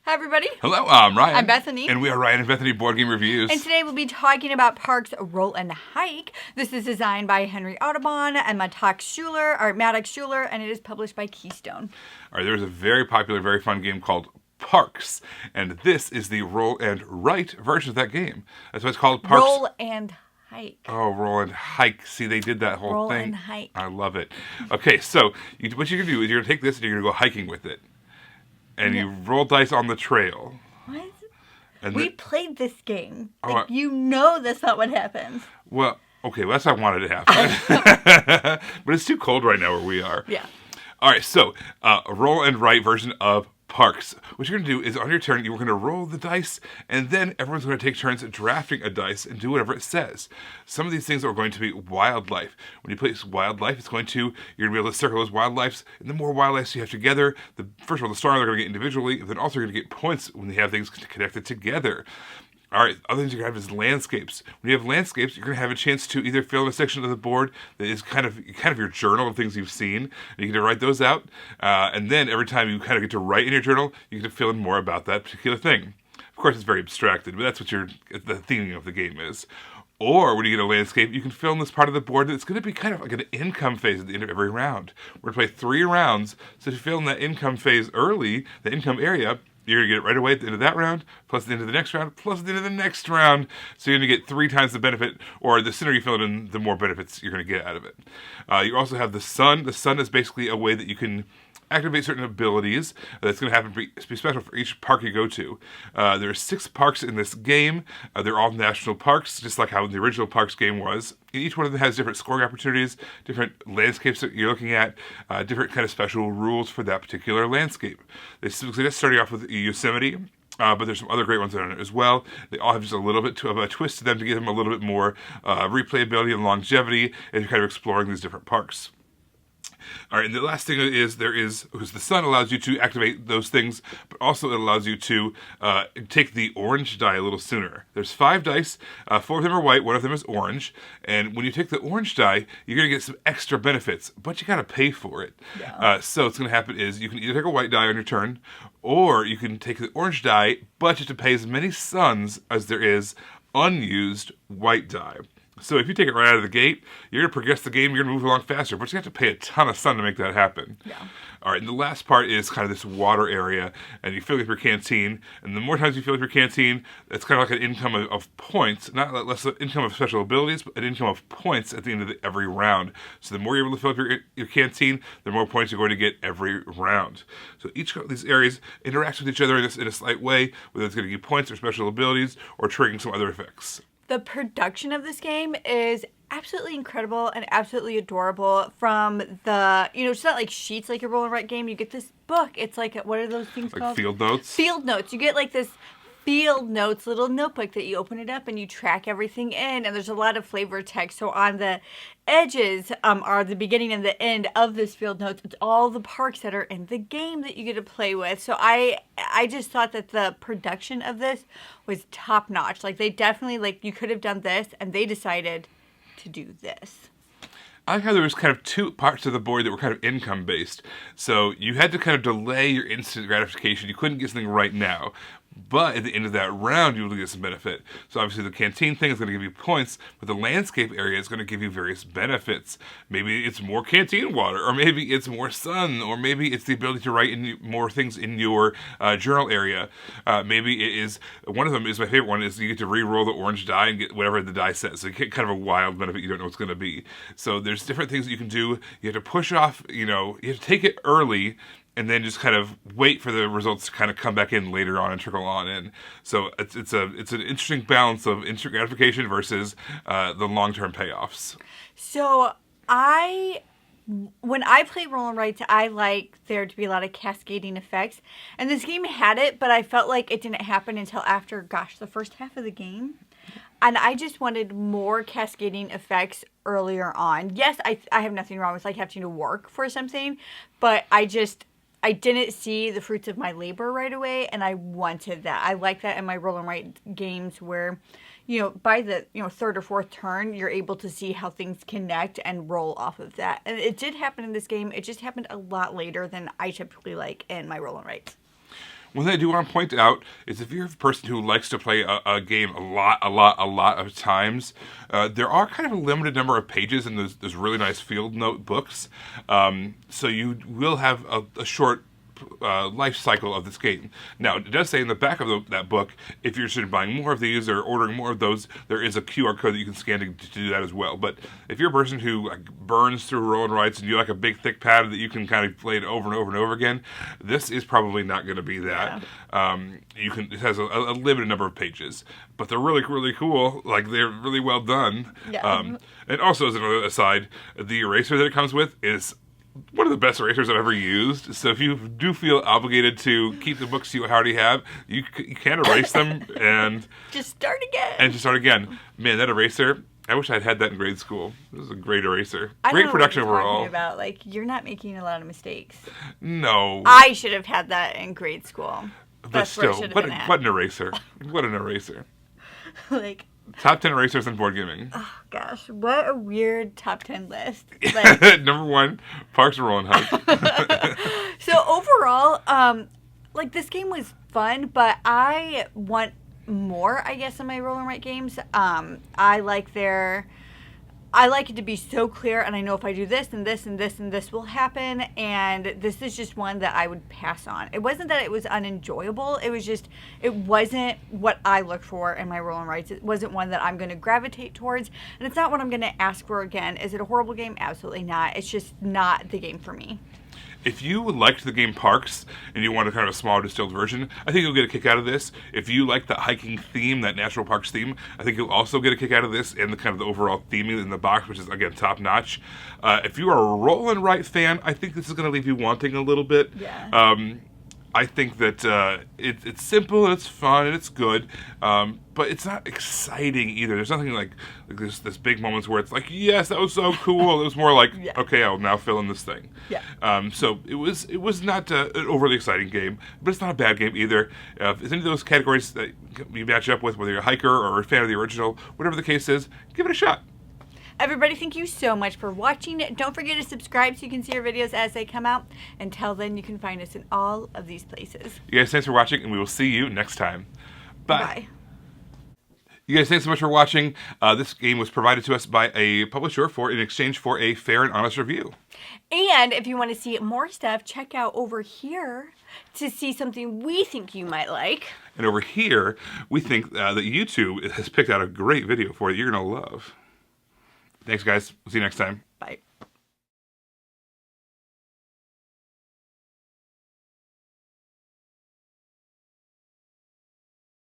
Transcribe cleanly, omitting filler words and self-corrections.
Hi, everybody. Hello, I'm Ryan. I'm Bethany. And we are Ryan and Bethany Board Game Reviews. And today we'll be talking about Parks Roll and Hike. This is designed by Henry Audubon and Maddox Schuler, and it is published by Keystone. All right, there's a very popular, very fun game called Parks, and this is the roll and write version of that game. That's why it's called Parks. Roll and Hike. Oh, roll and hike. See, they did that whole roll thing. Roll and hike. I love it. Okay, so what you're going to do is you're going to take this and you're going to go hiking with it. And you roll dice on the trail. What? And we played this game. Oh, you know that's not what happens. Well, okay, well, that's what I wanted to happen. But it's too cold right now where we are. Yeah. All right, so a roll and write version of Parks. What you're going to do is on your turn, you're going to roll the dice, and then everyone's going to take turns drafting a dice and do whatever it says. Some of these things are going to be wildlife. When you place wildlife, you're going to be able to circle those wildlife, and the more wildlife you have together, first of all, the star they're going to get individually, and then also you're going to get points when they have things connected together. All right, other things you're going to have is landscapes. When you have landscapes, you're going to have a chance to either fill in a section of the board that is kind of your journal of things you've seen, and you get to write those out. And then every time you kind of get to write in your journal, you get to fill in more about that particular thing. Of course, it's very abstracted, but that's what the theme of the game is. Or when you get a landscape, you can fill in this part of the board that's going to be kind of like an income phase at the end of every round. We're going to play 3 rounds, so if you fill in that income phase early, the income area, you're going to get it right away at the end of that round, plus at the end of the next round, plus at the end of the next round. So you're going to get 3 times the benefit, or the sooner you fill it in, the more benefits you're going to get out of it. You also have the sun. The sun is basically a way that you can activate certain abilities. That's going to happen be special for each park you go to. There are 6 parks in this game. They're all national parks, just like how the original Parks game was. And each one of them has different scoring opportunities, different landscapes that you're looking at, different kind of special rules for that particular landscape. They just starting off with Yosemite. But there's some other great ones on it as well. They all have just a little bit of a twist to them to give them a little bit more replayability and longevity as you're kind of exploring these different parks. All right, and the last thing is because the sun allows you to activate those things, but also it allows you to take the orange die a little sooner. There's 5 dice, 4 of them are white, 1 of them is orange, and when you take the orange die, you're going to get some extra benefits, but you got to pay for it. Yeah. So what's going to happen is you can either take a white die on your turn, or you can take the orange die, but you have to pay as many suns as there is unused white die. So if you take it right out of the gate, you're going to progress the game, you're going to move along faster, but you have to pay a ton of sun to make that happen. Yeah. All right, and the last part is kind of this water area, and you fill up your canteen, and the more times you fill up your canteen, it's kind of like an income of points, not less an income of special abilities, but an income of points at the end of every round. So the more you're able to fill up your canteen, the more points you're going to get every round. So each of these areas interacts with each other in a slight way, whether it's going to give you points or special abilities, or triggering some other effects. The production of this game is absolutely incredible and absolutely adorable. From the, it's not like sheets like a roll and write game. You get this book. It's like, what are those things called? Like field notes? Field notes. You get like this field notes little notebook that you open it up and you track everything in, and there's a lot of flavor text. So on the edges are the beginning and the end of this field notes. It's all the parks that are in the game that you get to play with. So I just thought that the production of this was top notch. Like, they definitely, you could have done this, and they decided to do this. I like how there was kind of 2 parts of the board that were kind of income based. So you had to kind of delay your instant gratification. You couldn't get something right now. But at the end of that round, you will get some benefit. So obviously the canteen thing is going to give you points, but the landscape area is going to give you various benefits. Maybe it's more canteen water, or maybe it's more sun, or maybe it's the ability to write in more things in your journal area. Maybe it is, one of them is my favorite one, is you get to re-roll the orange die and get whatever the die says. So you get kind of a wild benefit you don't know what's going to be. So there's different things that you can do. You have to push off, you have to take it early, and then just kind of wait for the results to kind of come back in later on and trickle on in. So it's an interesting balance of instant gratification versus the long-term payoffs. So when I play roll and writes, I like there to be a lot of cascading effects. And this game had it, but I felt like it didn't happen until after, the first half of the game. And I just wanted more cascading effects earlier on. Yes, I have nothing wrong with having to work for something, but I didn't see the fruits of my labor right away, and I wanted that. I like that in my roll and write games where, by the, 3rd or 4th turn, you're able to see how things connect and roll off of that. And it did happen in this game. It just happened a lot later than I typically like in my roll and writes. One thing I do want to point out is if you're a person who likes to play a game a lot of times, there are kind of a limited number of pages in those really nice field notebooks. So you will have a short life cycle of this game. Now, it does say in the back of that book, if you're interested in buying more of these or ordering more of those, there is a QR code that you can scan to do that as well. But if you're a person who burns through roll and writes and you like a big thick pad that you can kind of play it over and over and over again, this is probably not going to be that. Yeah. It has a limited number of pages, but they're really cool. Like, they're really well done. Yeah. And also, as another aside, the eraser that it comes with is one of the best erasers I've ever used. So if you do feel obligated to keep the books you already have, you can erase them and just start again. Man, that eraser, I wish I'd had that in grade school. It was a great eraser. I Great don't know production what you're overall. talking about. Like, you're not making a lot of mistakes. No. I should have had that in grade school. But That's still, where it should have been at. what an eraser. What an eraser. Like, Top 10 erasers in board gaming. Oh, gosh. What a weird top 10 list. Like, Number 1, Parks and Roll and Hike. So overall, like, this game was fun, but I want more, I guess, in my roll and write games. I like it to be so clear, and I know if I do this and this and this and this will happen, and this is just one that I would pass on. It wasn't that it was unenjoyable. It was just, it wasn't what I looked for in my roll and writes. It wasn't one that I'm going to gravitate towards, and it's not what I'm going to ask for again. Is it a horrible game? Absolutely not. It's just not the game for me. If you liked the game Parks and you want a kind of a small distilled version, I think you'll get a kick out of this. If you like the hiking theme, that natural parks theme, I think you'll also get a kick out of this and the kind of the overall theming in the box, which is, again, top notch. If you are a roll and write fan, I think this is going to leave you wanting a little bit. Yeah. I think that it's simple and it's fun and it's good, but it's not exciting either. There's nothing like this big moments where it's like, yes, that was so cool. It was more like, yeah. Okay, I'll now fill in this thing. Yeah. So it was not an overly exciting game, but it's not a bad game either. If it's any of those categories that you match up with, whether you're a hiker or a fan of the original, whatever the case is, give it a shot. Everybody, thank you so much for watching. Don't forget to subscribe so you can see our videos as they come out. Until then, you can find us in all of these places. You guys, thanks for watching, and we will see you next time. Bye. Bye. You guys, thanks so much for watching. This game was provided to us by a publisher in exchange for a fair and honest review. And if you want to see more stuff, check out over here to see something we think you might like. And over here, we think that YouTube has picked out a great video for you you're going to love. Thanks, guys. We'll see you next time. Bye.